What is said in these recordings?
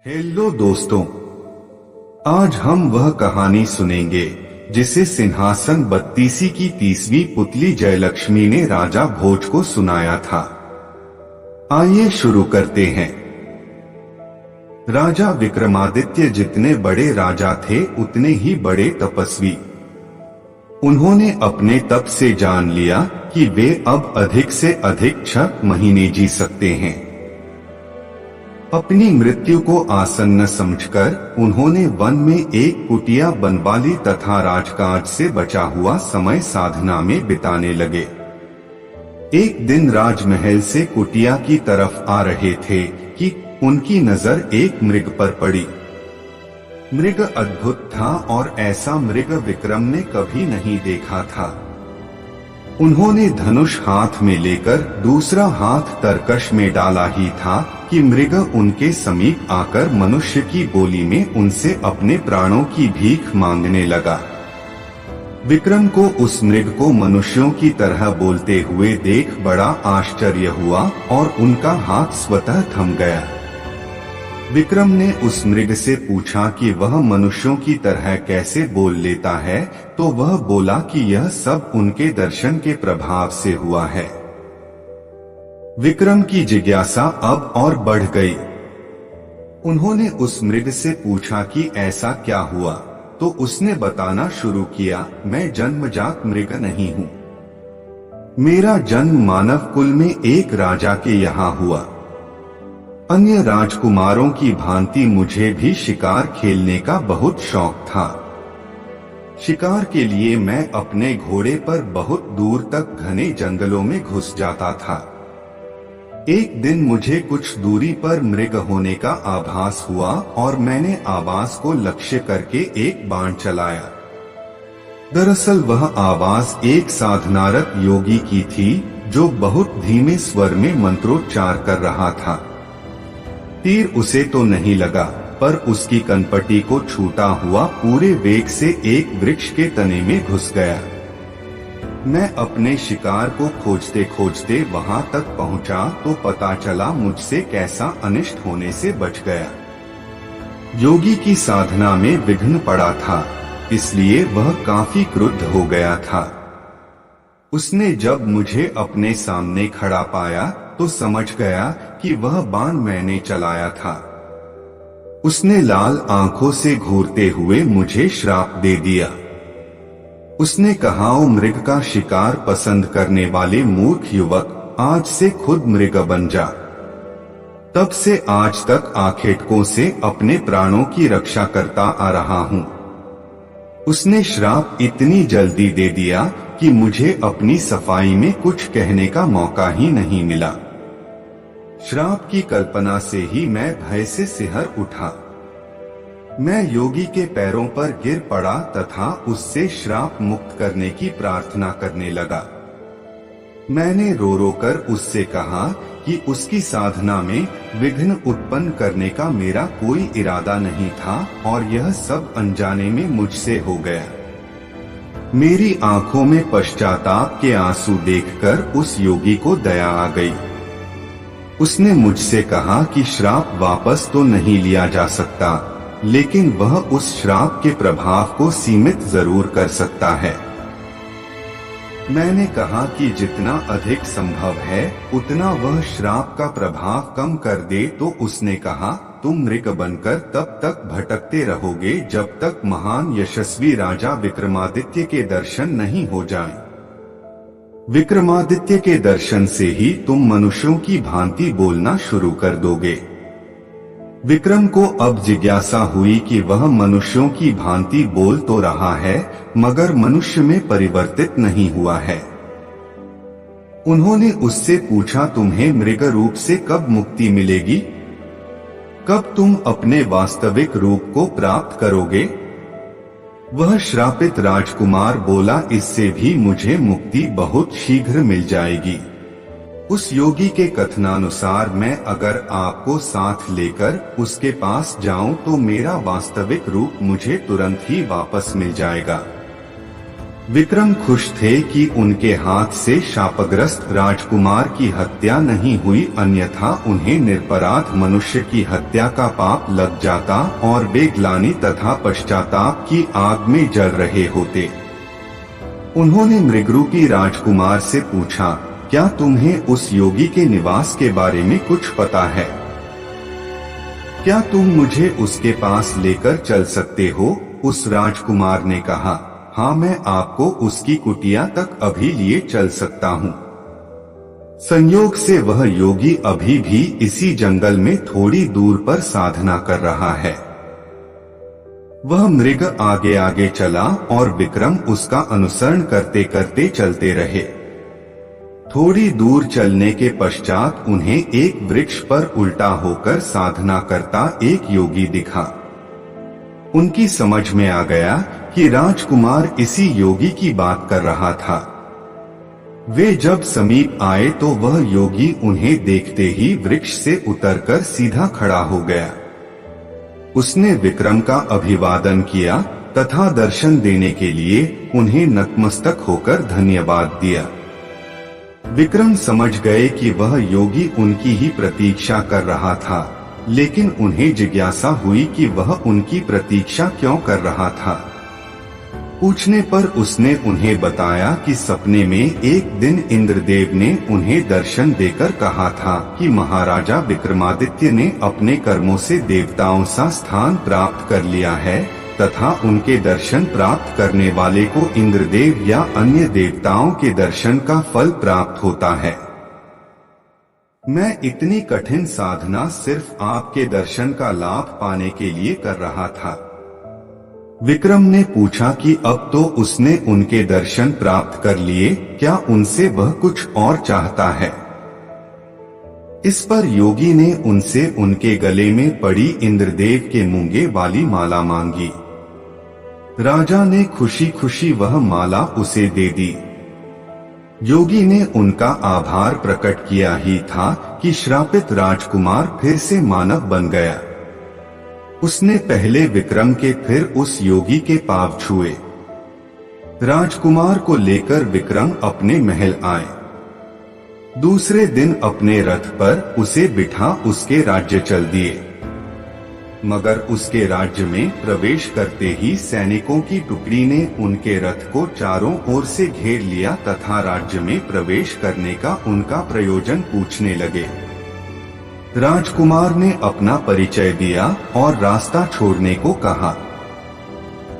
Hello दोस्तों, आज हम वह कहानी सुनेंगे जिसे सिंहासन बत्तीसी की 30वीं पुतली जयलक्ष्मी ने राजा भोज को सुनाया था। आइए शुरू करते हैं। राजा विक्रमादित्य जितने बड़े राजा थे उतने ही बड़े तपस्वी। उन्होंने अपने तप से जान लिया कि वे अब अधिक से अधिक 6 महीने जी सकते हैं। अपनी मृत्यु को आसन्न समझकर उन्होंने वन में एक कुटिया बनवा ली तथा राजकाज से बचा हुआ समय साधना में बिताने लगे। एक दिन राजमहल से कुटिया की तरफ आ रहे थे कि उनकी नजर एक मृग पर पड़ी। मृग अद्भुत था और ऐसा मृग विक्रम ने कभी नहीं देखा था। उन्होंने धनुष हाथ में लेकर दूसरा हाथ तरकश में डाला ही था कि मृग उनके समीप आकर मनुष्य की बोली में उनसे अपने प्राणों की भीख मांगने लगा। विक्रम को उस मृग को मनुष्यों की तरह बोलते हुए देख बड़ा आश्चर्य हुआ और उनका हाथ स्वतः थम गया। विक्रम ने उस मृग से पूछा कि वह मनुष्यों की तरह कैसे बोल लेता है, तो वह बोला कि यह सब उनके दर्शन के प्रभाव से हुआ है। विक्रम की जिज्ञासा अब और बढ़ गई। उन्होंने उस मृग से पूछा कि ऐसा क्या हुआ, तो उसने बताना शुरू किया, मैं जन्मजात मृग नहीं हूँ। मेरा जन्म मानव कुल में एक राजा के यहाँ हुआ। अन्य राजकुमारों की भांति मुझे भी शिकार खेलने का बहुत शौक था। शिकार के लिए मैं अपने घोड़े पर बहुत दूर तक घने जंगलों में घुस जाता था। एक दिन मुझे कुछ दूरी पर मृग होने का आभास हुआ और मैंने आवाज को लक्ष्य करके एक बाण चलाया। दरअसल वह आवाज एक साधनारत योगी की थी जो बहुत धीमे स्वर में मंत्रोच्चार कर रहा था। तीर उसे तो नहीं लगा, पर उसकी कनपटी को छूटा हुआ पूरे वेग से एक वृक्ष के तने में घुस गया। मैं अपने शिकार को खोजते खोजते वहां तक पहुंचा तो पता चला मुझसे कैसा अनिष्ट होने से बच गया। योगी की साधना में विघ्न पड़ा था, इसलिए वह काफी क्रुद्ध हो गया था। उसने जब मुझे अपने सामने खड़ा पाया तो समझ गया कि वह बाण मैंने चलाया था। उसने लाल आंखों से घूरते हुए मुझे श्राप दे दिया। उसने कहा, ओ मृग का शिकार पसंद करने वाले मूर्ख युवक, आज से खुद मृग बन जा। तब से आज तक आखेटकों से अपने प्राणों की रक्षा करता आ रहा हूँ। उसने श्राप इतनी जल्दी दे दिया कि मुझे अपनी सफाई में कुछ कहने का मौका ही नहीं मिला। श्राप की कल्पना से ही मैं भय से सिहर उठा। मैं योगी के पैरों पर गिर पड़ा तथा उससे श्राप मुक्त करने की प्रार्थना करने लगा। मैंने रो रो कर उससे कहा कि उसकी साधना में विघ्न उत्पन्न करने का मेरा कोई इरादा नहीं था और यह सब अनजाने में मुझसे हो गया। मेरी आंखों में पश्चाताप के आंसू देखकर उस योगी को दया आ गई। उसने मुझसे कहा कि श्राप वापस तो नहीं लिया जा सकता, लेकिन वह उस श्राप के प्रभाव को सीमित जरूर कर सकता है। मैंने कहा कि जितना अधिक संभव है उतना वह श्राप का प्रभाव कम कर दे, तो उसने कहा, तुम मृग बनकर तब तक भटकते रहोगे जब तक महान यशस्वी राजा विक्रमादित्य के दर्शन नहीं हो जाएं। विक्रमादित्य के दर्शन से ही तुम मनुष्यों की भांति बोलना शुरू कर दोगे। विक्रम को अब जिज्ञासा हुई कि वह मनुष्यों की भांति बोल तो रहा है मगर मनुष्य में परिवर्तित नहीं हुआ है। उन्होंने उससे पूछा, तुम्हें मृग रूप से कब मुक्ति मिलेगी? कब तुम अपने वास्तविक रूप को प्राप्त करोगे? वह श्रापित राजकुमार बोला, इससे भी मुझे मुक्ति बहुत शीघ्र मिल जाएगी। उस योगी के कथनानुसार मैं अगर आपको साथ लेकर उसके पास जाऊं तो मेरा वास्तविक रूप मुझे तुरंत ही वापस मिल जाएगा। विक्रम खुश थे कि उनके हाथ से शापग्रस्त राजकुमार की हत्या नहीं हुई, अन्यथा उन्हें निरपराध मनुष्य की हत्या का पाप लग जाता और वे ग्लानि तथा पश्चाताप की आग में जल रहे होते। उन्होंने मृगरूपी राजकुमार से पूछा, क्या तुम्हें उस योगी के निवास के बारे में कुछ पता है? क्या तुम मुझे उसके पास लेकर चल सकते हो? उस राजकुमार ने कहा, हाँ, मैं आपको उसकी कुटिया तक अभी लिए चल सकता हूँ। संयोग से वह योगी अभी भी इसी जंगल में थोड़ी दूर पर साधना कर रहा है। वह मृग आगे आगे चला और विक्रम उसका अनुसरण करते करते चलते रहे। थोड़ी दूर चलने के पश्चात उन्हें एक वृक्ष पर उल्टा होकर साधना करता एक योगी दिखा। उनकी समझ में आ गया कि राजकुमार इसी योगी की बात कर रहा था। वे जब समीप आए तो वह योगी उन्हें देखते ही वृक्ष से उतरकर सीधा खड़ा हो गया। उसने विक्रम का अभिवादन किया तथा दर्शन देने के लिए उन्हें नतमस्तक होकर धन्यवाद दिया। विक्रम समझ गए कि वह योगी उनकी ही प्रतीक्षा कर रहा था, लेकिन उन्हें जिज्ञासा हुई कि वह उनकी प्रतीक्षा क्यों कर रहा था। पूछने पर उसने उन्हें बताया कि सपने में एक दिन इंद्रदेव ने उन्हें दर्शन देकर कहा था कि महाराजा विक्रमादित्य ने अपने कर्मों से देवताओं सा स्थान प्राप्त कर लिया है तथा उनके दर्शन प्राप्त करने वाले को इंद्रदेव या अन्य देवताओं के दर्शन का फल प्राप्त होता है। मैं इतनी कठिन साधना सिर्फ आपके दर्शन का लाभ पाने के लिए कर रहा था। विक्रम ने पूछा कि अब तो उसने उनके दर्शन प्राप्त कर लिए, क्या उनसे वह कुछ और चाहता है? इस पर योगी ने उनसे उनके गले में पड़ी इंद्रदेव के मूंगे वाली माला मांगी। राजा ने खुशी खुशी वह माला उसे दे दी। योगी ने उनका आभार प्रकट किया ही था कि श्रापित राजकुमार फिर से मानव बन गया। उसने पहले विक्रम के फिर उस योगी के पांव छुए। राजकुमार को लेकर विक्रम अपने महल आए। दूसरे दिन अपने रथ पर उसे बिठा उसके राज्य चल दिए। मगर उसके राज्य में प्रवेश करते ही सैनिकों की टुकड़ी ने उनके रथ को चारों ओर से घेर लिया तथा राज्य में प्रवेश करने का उनका प्रयोजन पूछने लगे। राजकुमार ने अपना परिचय दिया और रास्ता छोड़ने को कहा।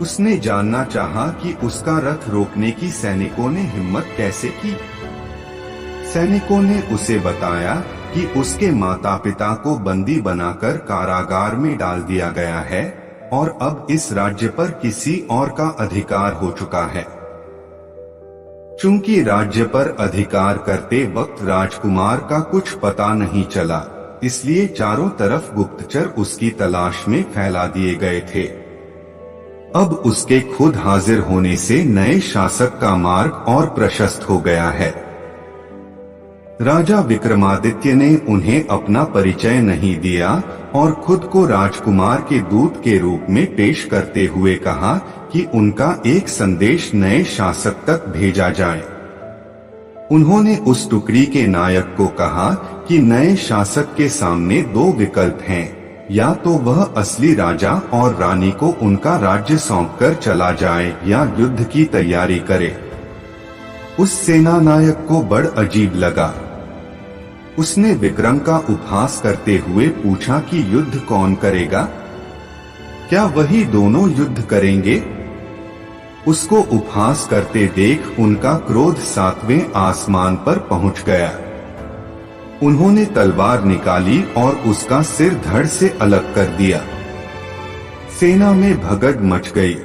उसने जानना चाहा कि उसका रथ रोकने की सैनिकों ने हिम्मत कैसे की। सैनिकों ने उसे बताया कि उसके माता पिता को बंदी बनाकर कारागार में डाल दिया गया है और अब इस राज्य पर किसी और का अधिकार हो चुका है। चूंकि राज्य पर अधिकार करते वक्त राजकुमार का कुछ पता नहीं चला, इसलिए चारों तरफ गुप्तचर उसकी तलाश में फैला दिए गए थे। अब उसके खुद हाजिर होने से नए शासक का मार्ग और प्रशस्त हो गया है। राजा विक्रमादित्य ने उन्हें अपना परिचय नहीं दिया और खुद को राजकुमार के दूत के रूप में पेश करते हुए कहा कि उनका एक संदेश नए शासक तक भेजा जाए। उन्होंने उस टुकड़ी के नायक को कहा कि नए शासक के सामने दो विकल्प हैं, या तो वह असली राजा और रानी को उनका राज्य सौंपकर चला जाए या युद्ध की तैयारी करे। उस सेना नायक को बड़ अजीब लगा। उसने विक्रम का उपहास करते हुए पूछा कि युद्ध कौन करेगा? क्या वही दोनों युद्ध करेंगे? उसको उपहास करते देख उनका क्रोध 7वें आसमान पर पहुंच गया। उन्होंने तलवार निकाली और उसका सिर धड़ से अलग कर दिया। सेना में भगड़ मच गई।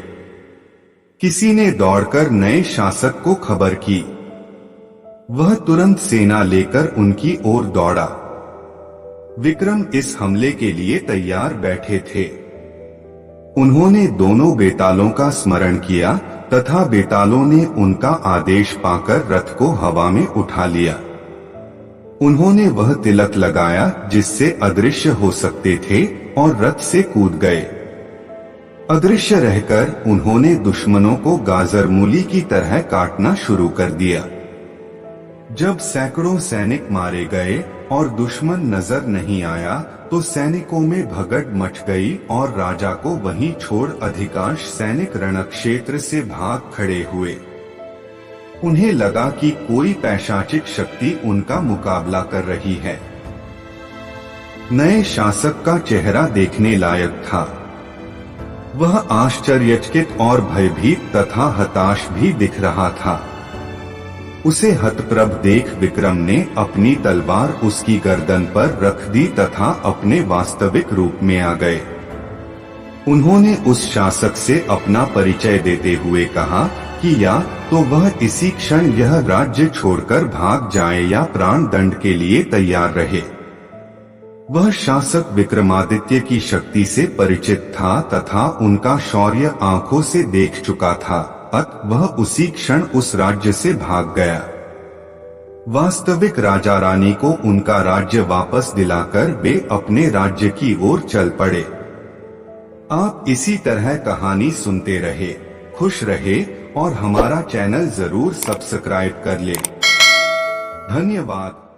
किसी ने दौड़कर नए शासक को खबर की। वह तुरंत सेना लेकर उनकी ओर दौड़ा। विक्रम इस हमले के लिए तैयार बैठे थे। उन्होंने दोनों बेतालों का स्मरण किया तथा बेतालों ने उनका आदेश पाकर रथ को हवा में उठा लिया। उन्होंने वह तिलक लगाया जिससे अदृश्य हो सकते थे और रथ से कूद गए। अदृश्य रहकर उन्होंने दुश्मनों को गाजर मूली की तरह काटना शुरू कर दिया। जब सैकड़ों सैनिक मारे गए और दुश्मन नजर नहीं आया तो सैनिकों में भगड़ मच गई और राजा को वहीं छोड़ अधिकांश सैनिक रणक्षेत्र से भाग खड़े हुए। उन्हें लगा कि कोई पैशाचिक शक्ति उनका मुकाबला कर रही है। नए शासक का चेहरा देखने लायक था। वह आश्चर्यचकित और भयभीत तथा हताश भी दिख रहा था। उसे हतप्रभ देख विक्रम ने अपनी तलवार उसकी गर्दन पर रख दी तथा अपने वास्तविक रूप में आ गए। उन्होंने उस शासक से अपना परिचय देते हुए कहा कि या तो वह इसी क्षण यह राज्य छोड़कर भाग जाए या प्राण दंड के लिए तैयार रहे। वह शासक विक्रमादित्य की शक्ति से परिचित था तथा उनका शौर्य आंखों से देख चुका था, अतः वह उसी क्षण उस राज्य से भाग गया। वास्तविक राजा रानी को उनका राज्य वापस दिलाकर वे अपने राज्य की ओर चल पड़े। आप इसी तरह कहानी सुनते रहे, खुश रहे और हमारा चैनल जरूर सब्सक्राइब कर ले। धन्यवाद।